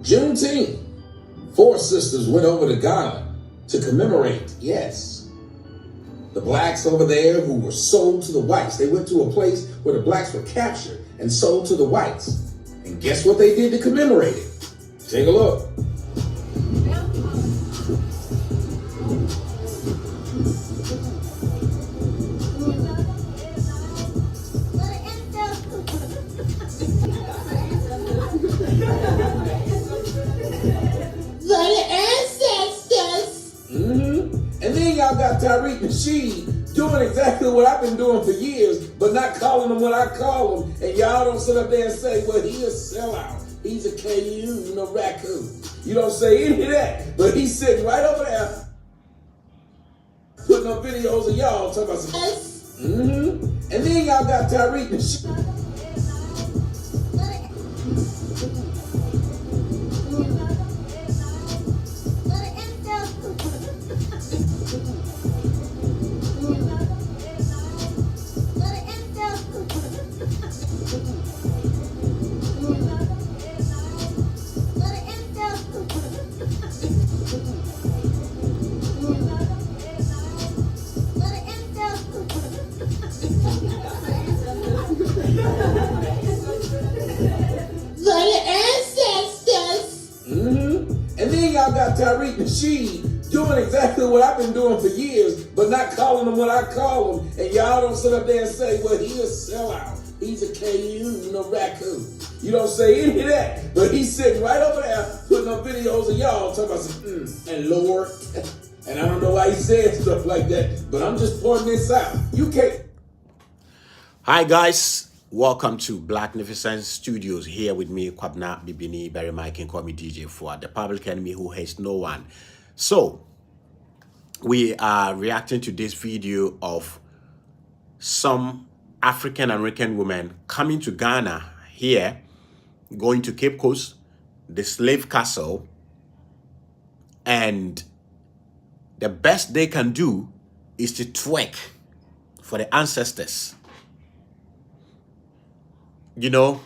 Juneteenth, four sisters went over to Ghana to commemorate, yes, the blacks over there who were sold to the whites. They went to a place where the blacks were captured and sold to the whites. And guess what they did to commemorate it? Take a look. And then y'all got Tariq Nasheed doing exactly what I've been doing for years, but not calling him what I call him. And y'all don't sit up there and say, well, he's a sellout. He's a KU, raccoon. You don't say any of that. But he's sitting right over there putting up videos of y'all talking about some. And then y'all got Tariq Nasheed. And then y'all got Tariq Nasheed doing exactly what I've been doing for years, but not calling him what I call him. And y'all don't sit up there and say, well, he's a sellout. He's a KU, raccoon. You don't say any of that. But he's sitting right over there putting up videos of y'all talking about some, and Lord. And I don't know why he said stuff like that, but I'm just pointing this out. You can't. Hi, guys. Welcome to Blacknificent Studios. Here with me, Kwabna Bibini, Barry Mike, and call me DJ Fuad, the public enemy who hates no one. So, we are reacting to this video of some African American women coming to Ghana here, going to Cape Coast, the slave castle, and the best they can do is to twerk for the ancestors. You know,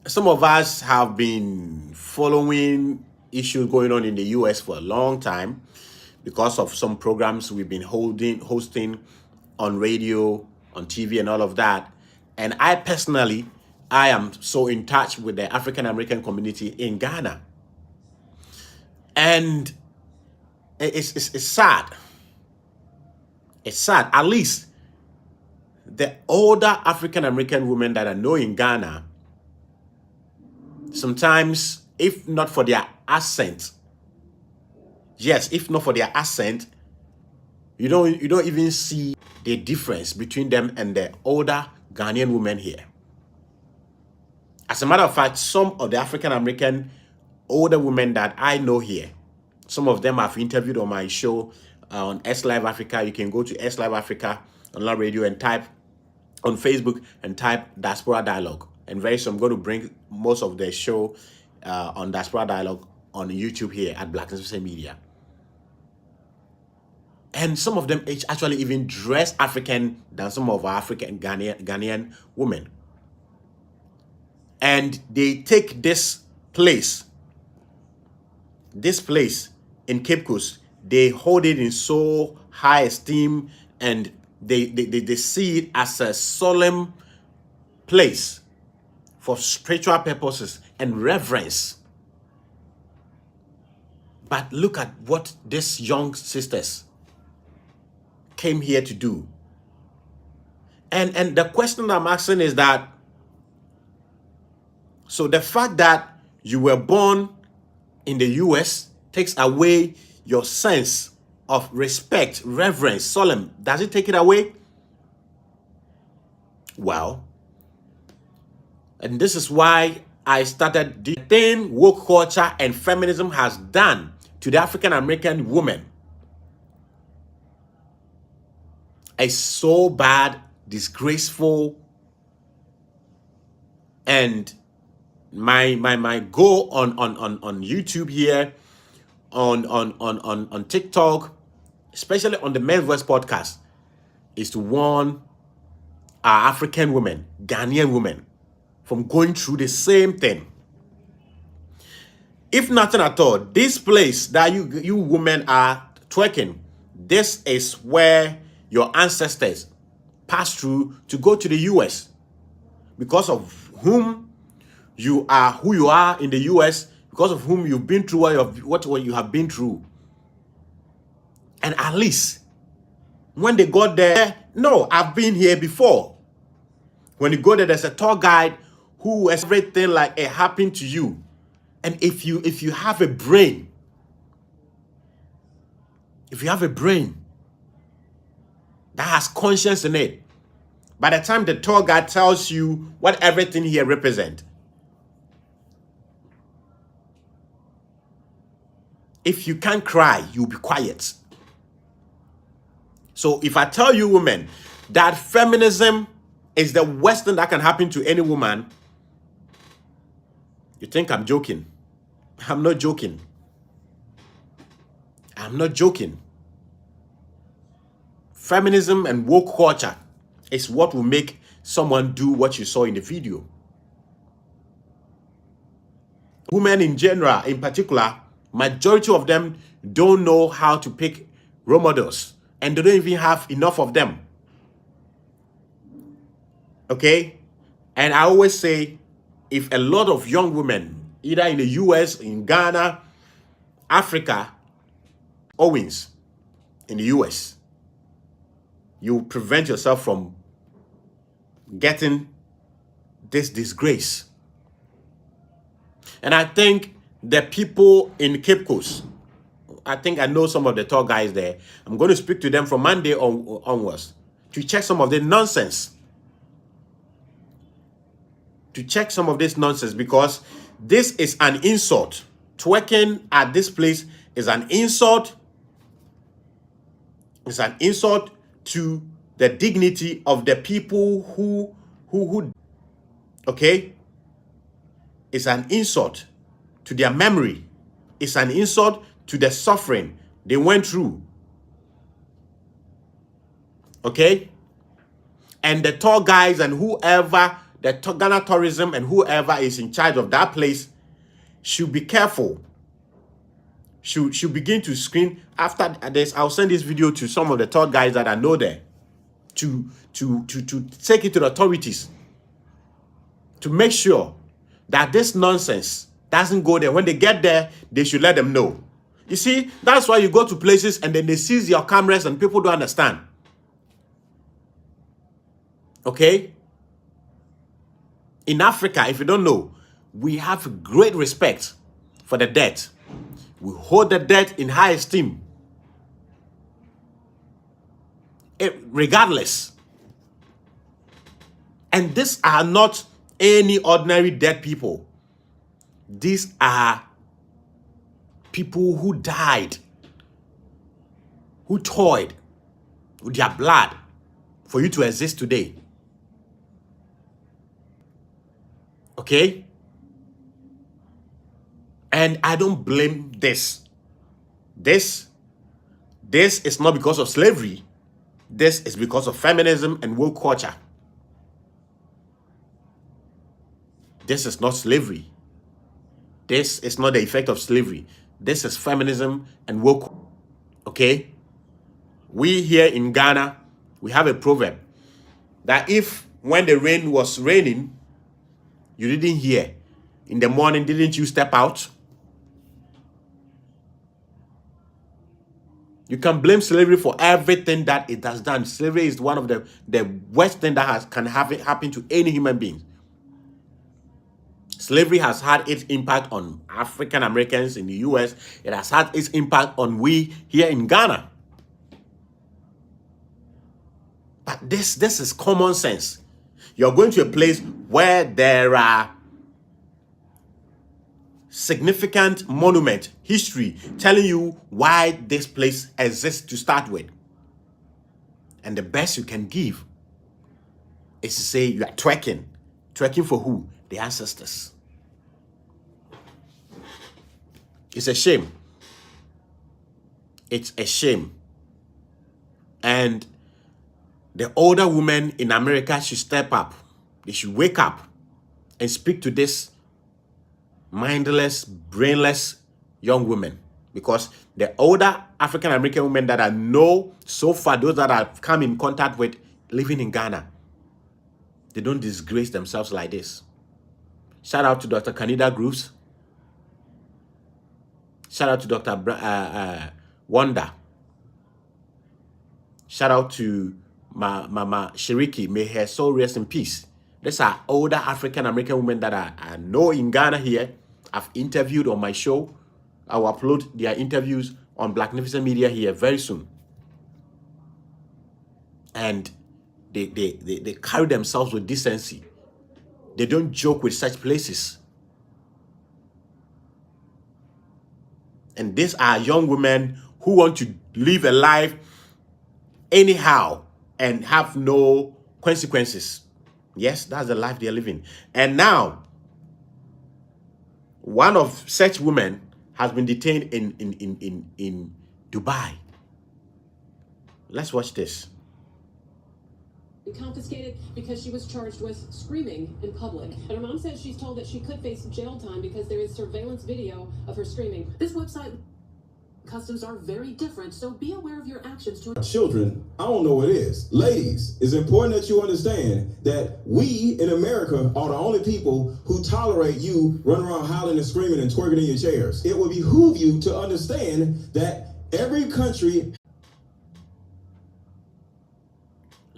some of us have been following issues going on in the US for a long time because of some programs we've been hosting on radio, on TV, and all of that. And I personally, I am so in touch with the African American community in Ghana. And it's sad. It's sad. At least the older African American women that I know in Ghana, sometimes, if not for their accent, yes, if not for their accent, you don't even see the difference between them and the older Ghanaian women here. As a matter of fact, some of the African American older women that I know here, some of them I've interviewed on my show on S Live Africa. You can go to S Live Africa on La Radio and type on Facebook and type Diaspora Dialogue. And very soon I'm going to bring most of the show on Diaspora Dialogue on YouTube here at Blacknificent Media. And some of them actually even dress African than some of our African Ghanaian women. And they take this place in Cape Coast, they hold it in so high esteem, and they see it as a solemn place for spiritual purposes and reverence. But look at what these young sisters came here to do. And the question I'm asking is that, so the fact that you were born in the US takes away your sense of respect, reverence, solemn. Does it take it away? Well, and this is why I started the thing woke culture and feminism has done to the African American woman. It's so bad, disgraceful, and my goal on YouTube here, on TikTok, especially on the Men's Voice podcast, is to warn our African women, Ghanaian women, from going through the same thing. If nothing at all, this place that you women are twerking, this is where your ancestors passed through to go to the US. Because of whom you are who you are in the US, because of whom you've been through what you have been through. And at least when they got there, no, I've been here before. When you go there, there's a tour guide who has everything like it happened to you. And if you have a brain, that has conscience in it, by the time the tour guide tells you what everything here represents, if you can't cry, you'll be quiet. So if I tell you women that feminism is the worst thing that can happen to any woman, you think I'm joking. I'm not joking. I'm not joking. Feminism and woke culture is what will make someone do what you saw in the video. Women in general, in particular, majority of them don't know how to pick role models, and they don't even have enough of them. Okay? And I always say, if a lot of young women, either in the US, in Ghana, Africa, Owens, in the US, you prevent yourself from getting this disgrace. And I think the people in Cape Coast, I think I know some of the tour guys there. I'm going to speak to them from Monday onwards to check some of the nonsense. To check some of this nonsense, because this is an insult. Twerking at this place is an insult. It's an insult to the dignity of the people who okay? It's an insult to their memory. It's an insult to the suffering they went through. Okay? And the tour guides and whoever, the Ghana tourism and whoever is in charge of that place should be careful. Should begin to screen. After this, I'll send this video to some of the tour guides that I know there to take it to the authorities to make sure that this nonsense doesn't go there. When they get there, they should let them know. You see, that's why you go to places and then they seize your cameras and people don't understand. Okay? In Africa, if you don't know, we have great respect for the dead. We hold the dead in high esteem. Regardless. And these are not any ordinary dead people. These are people who died, who toiled with their blood for you to exist today. Okay? And I don't blame this. This is not because of slavery. This is because of feminism and woke culture. This is not slavery. This is not the effect of slavery. This is feminism and woke. Okay? We here in Ghana, we have a proverb that if when the rain was raining, you didn't hear, in the morning, didn't you step out? You can blame slavery for everything that it has done. Slavery is one of the worst thing that can happen to any human being. Slavery has had its impact on African Americans in the US. It has had its impact on we here in Ghana. But this is common sense. You're going to a place where there are significant monument, history, telling you why this place exists to start with. And the best you can give is to say you are twerking. Twerking for who? The ancestors. It's a shame. It's a shame. And the older women in America should step up. They should wake up and speak to this mindless, brainless young women. Because the older African American women that I know so far, those that I've come in contact with living in Ghana, they don't disgrace themselves like this. Shout out to Dr. Canida Grooves. Shout out to Dr. Wanda. Shout out to Mama Shiriki. May her soul rest in peace. These are older African American women that I know in Ghana here. I've interviewed on my show. I will upload their interviews on Blacknificent Media here very soon. And they carry themselves with decency. They don't joke with such places. And these are young women who want to live a life anyhow and have no consequences. Yes, that's the life they're living. And now, one of such women has been detained in Dubai. Let's watch this. Confiscated because she was charged with screaming in public. And her mom says she's told that she could face jail time because there is surveillance video of her screaming. This website customs are very different, so be aware of your actions to children. I don't know what it is. Ladies, it's important that you understand that we in America are the only people who tolerate you running around howling and screaming and twerking in your chairs. It would behoove you to understand that every country.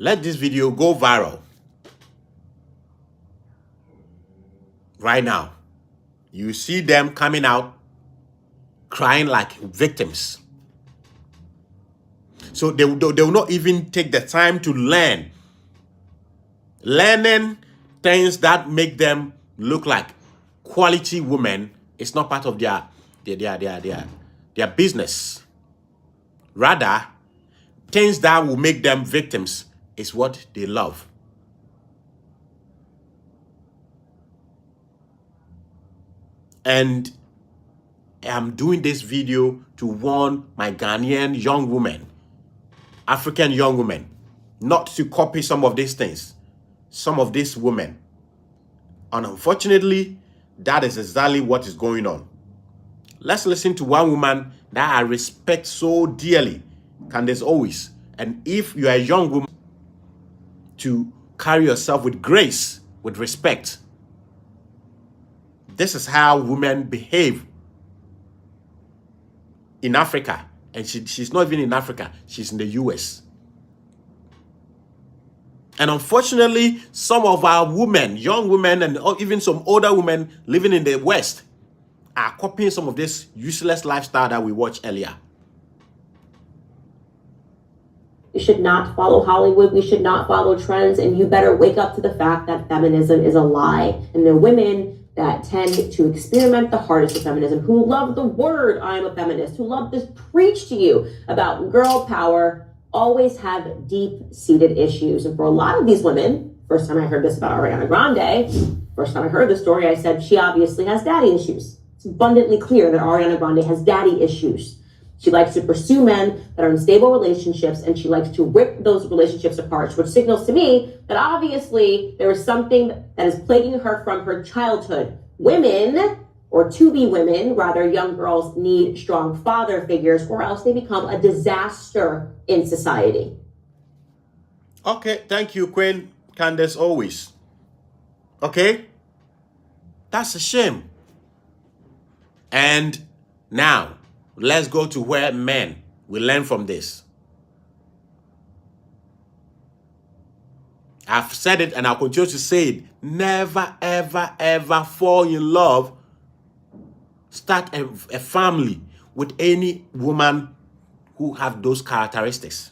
Let this video go viral. Right now. You see them coming out crying like victims. So they will not even take the time to learn. Learning things that make them look like quality women is not part of their business. Rather, things that will make them victims is what they love. And I'm doing this video to warn my Ghanaian young women, African young women, not to copy some of these things, some of these women. And unfortunately, that is exactly what is going on. Let's listen to one woman that I respect so dearly, Candace Owis. And if you are a young woman, to carry yourself with grace, with respect. This is how women behave in Africa. And she's not even in Africa. She's in the US. And unfortunately, some of our women, young women, and even some older women living in the West are copying some of this useless lifestyle that we watched earlier. We should not follow Hollywood. We should not follow trends. And you better wake up to the fact that feminism is a lie. And the women that tend to experiment the hardest with feminism, who love the word "I am a feminist," who love to preach to you about girl power, always have deep-seated issues. And for a lot of these women, first time I heard this about Ariana Grande, first time I heard the story, I said she obviously has daddy issues. It's abundantly clear that Ariana Grande has daddy issues. She likes to pursue men that are in stable relationships, and she likes to rip those relationships apart, which signals to me that obviously there is something that is plaguing her from her childhood. Women, or to-be women, rather, young girls need strong father figures, or else they become a disaster in society. Okay, thank you, Queen Candace Owis. Okay? That's a shame. And now, let's go to where men will learn from this. I've said it and I'll continue to say it. Never, ever, ever fall in love. Start a family with any woman who have those characteristics.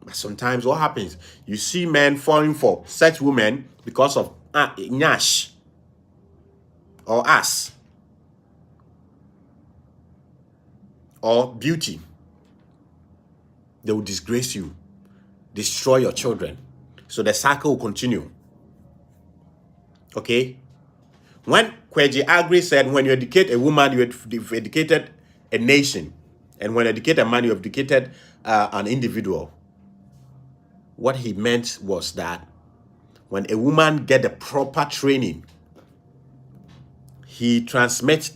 But sometimes what happens? You see men falling for such women because of nyash or ass. Or beauty. They will disgrace you, destroy your children. So the cycle will continue. Okay? When Kweji Agri said, when you educate a woman, you've educated a nation. And when you educate a man, you have educated an individual. What he meant was that when a woman get the proper training, he transmits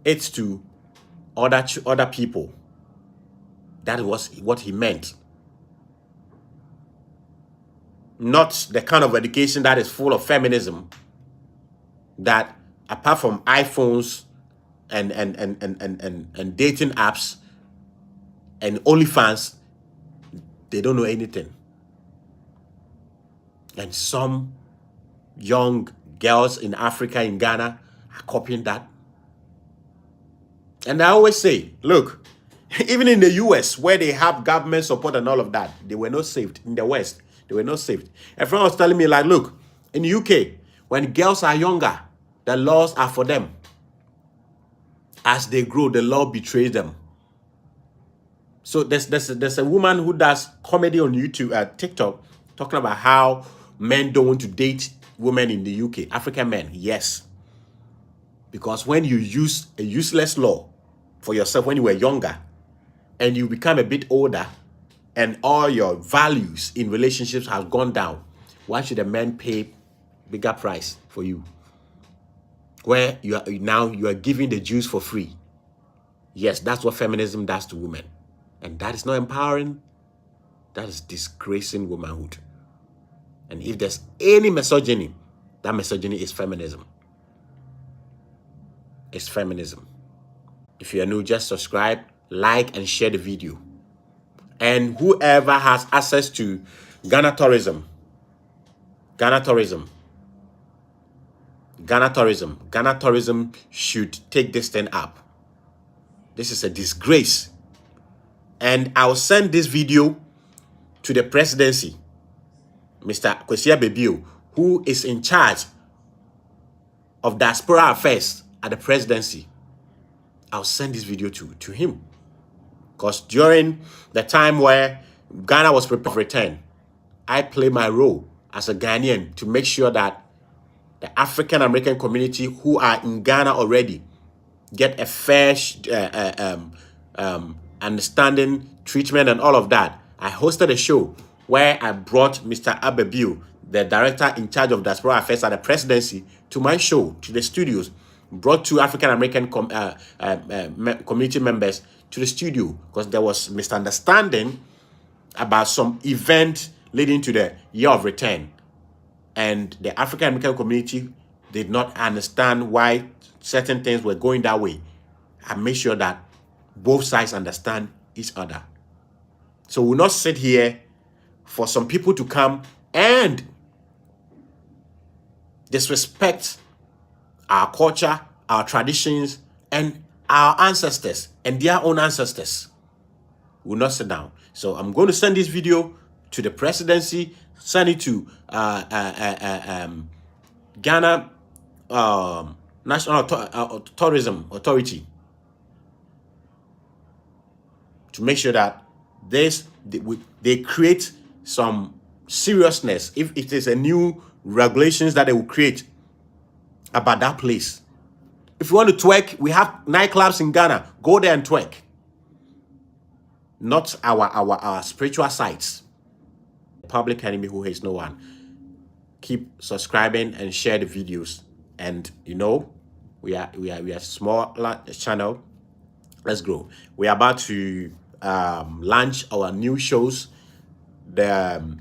it to other people. That was what he meant. Not the kind of education that is full of feminism, that apart from iPhones and dating apps and OnlyFans, they don't know anything. And some young girls in Africa, in Ghana, are copying that. And I always say, look, even in the US, where they have government support and all of that, they were not saved. In the West, they were not saved. A friend was telling me, like, look, in the UK, when girls are younger, the laws are for them. As they grow, the law betrays them. So there's a woman who does comedy on YouTube, TikTok, talking about how men don't want to date women in the UK, African men. Yes. Because when you use a useless law for yourself when you were younger, and you become a bit older, and all your values in relationships have gone down, why should a man pay bigger price for you? Where you are giving the Jews for free. Yes, that's what feminism does to women. And that is not empowering. That is disgracing womanhood. And if there's any misogyny, that misogyny is feminism. It's feminism. If you're new, just subscribe, like, and share the video. And whoever has access to Ghana tourism should take this thing up. This is a disgrace. And I'll send this video to the presidency, Mr. Kwesi Abebio, who is in charge of diaspora affairs at the presidency. I'll send this video to him. Because during the time where Ghana was prepared for return, I play my role as a Ghanaian to make sure that the African American community who are in Ghana already get a fair understanding, treatment, and all of that. I hosted a show where I brought Mr. Abebio, the director in charge of diaspora affairs at the presidency, to my show, to the studios. Brought two African American community members to the studio because there was misunderstanding about some event leading to the year of return. And the African American community did not understand why certain things were going that way. I made sure that both sides understand each other. So we'll not sit here for some people to come and disrespect our culture, our traditions, and our ancestors and their own ancestors. We'll not sit down. So I'm going to send this video to the presidency, send it to Ghana National Tourism Authority to make sure that they create some seriousness. If it is a new regulations that they will create about that place. If you want to twerk, we have nightclubs in Ghana. Go there and twerk. Not our spiritual sites. Public enemy who hates no one. Keep subscribing and share the videos. And you know, we are a small channel. Let's grow. We are about to launch our new shows. The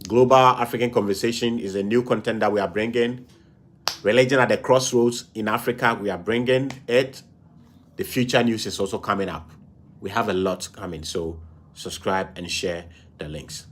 Global African Conversation is a new content that we are bringing. Religion at the Crossroads in Africa, we are bringing it. The future news is also coming up. We have a lot coming, so subscribe and share the links.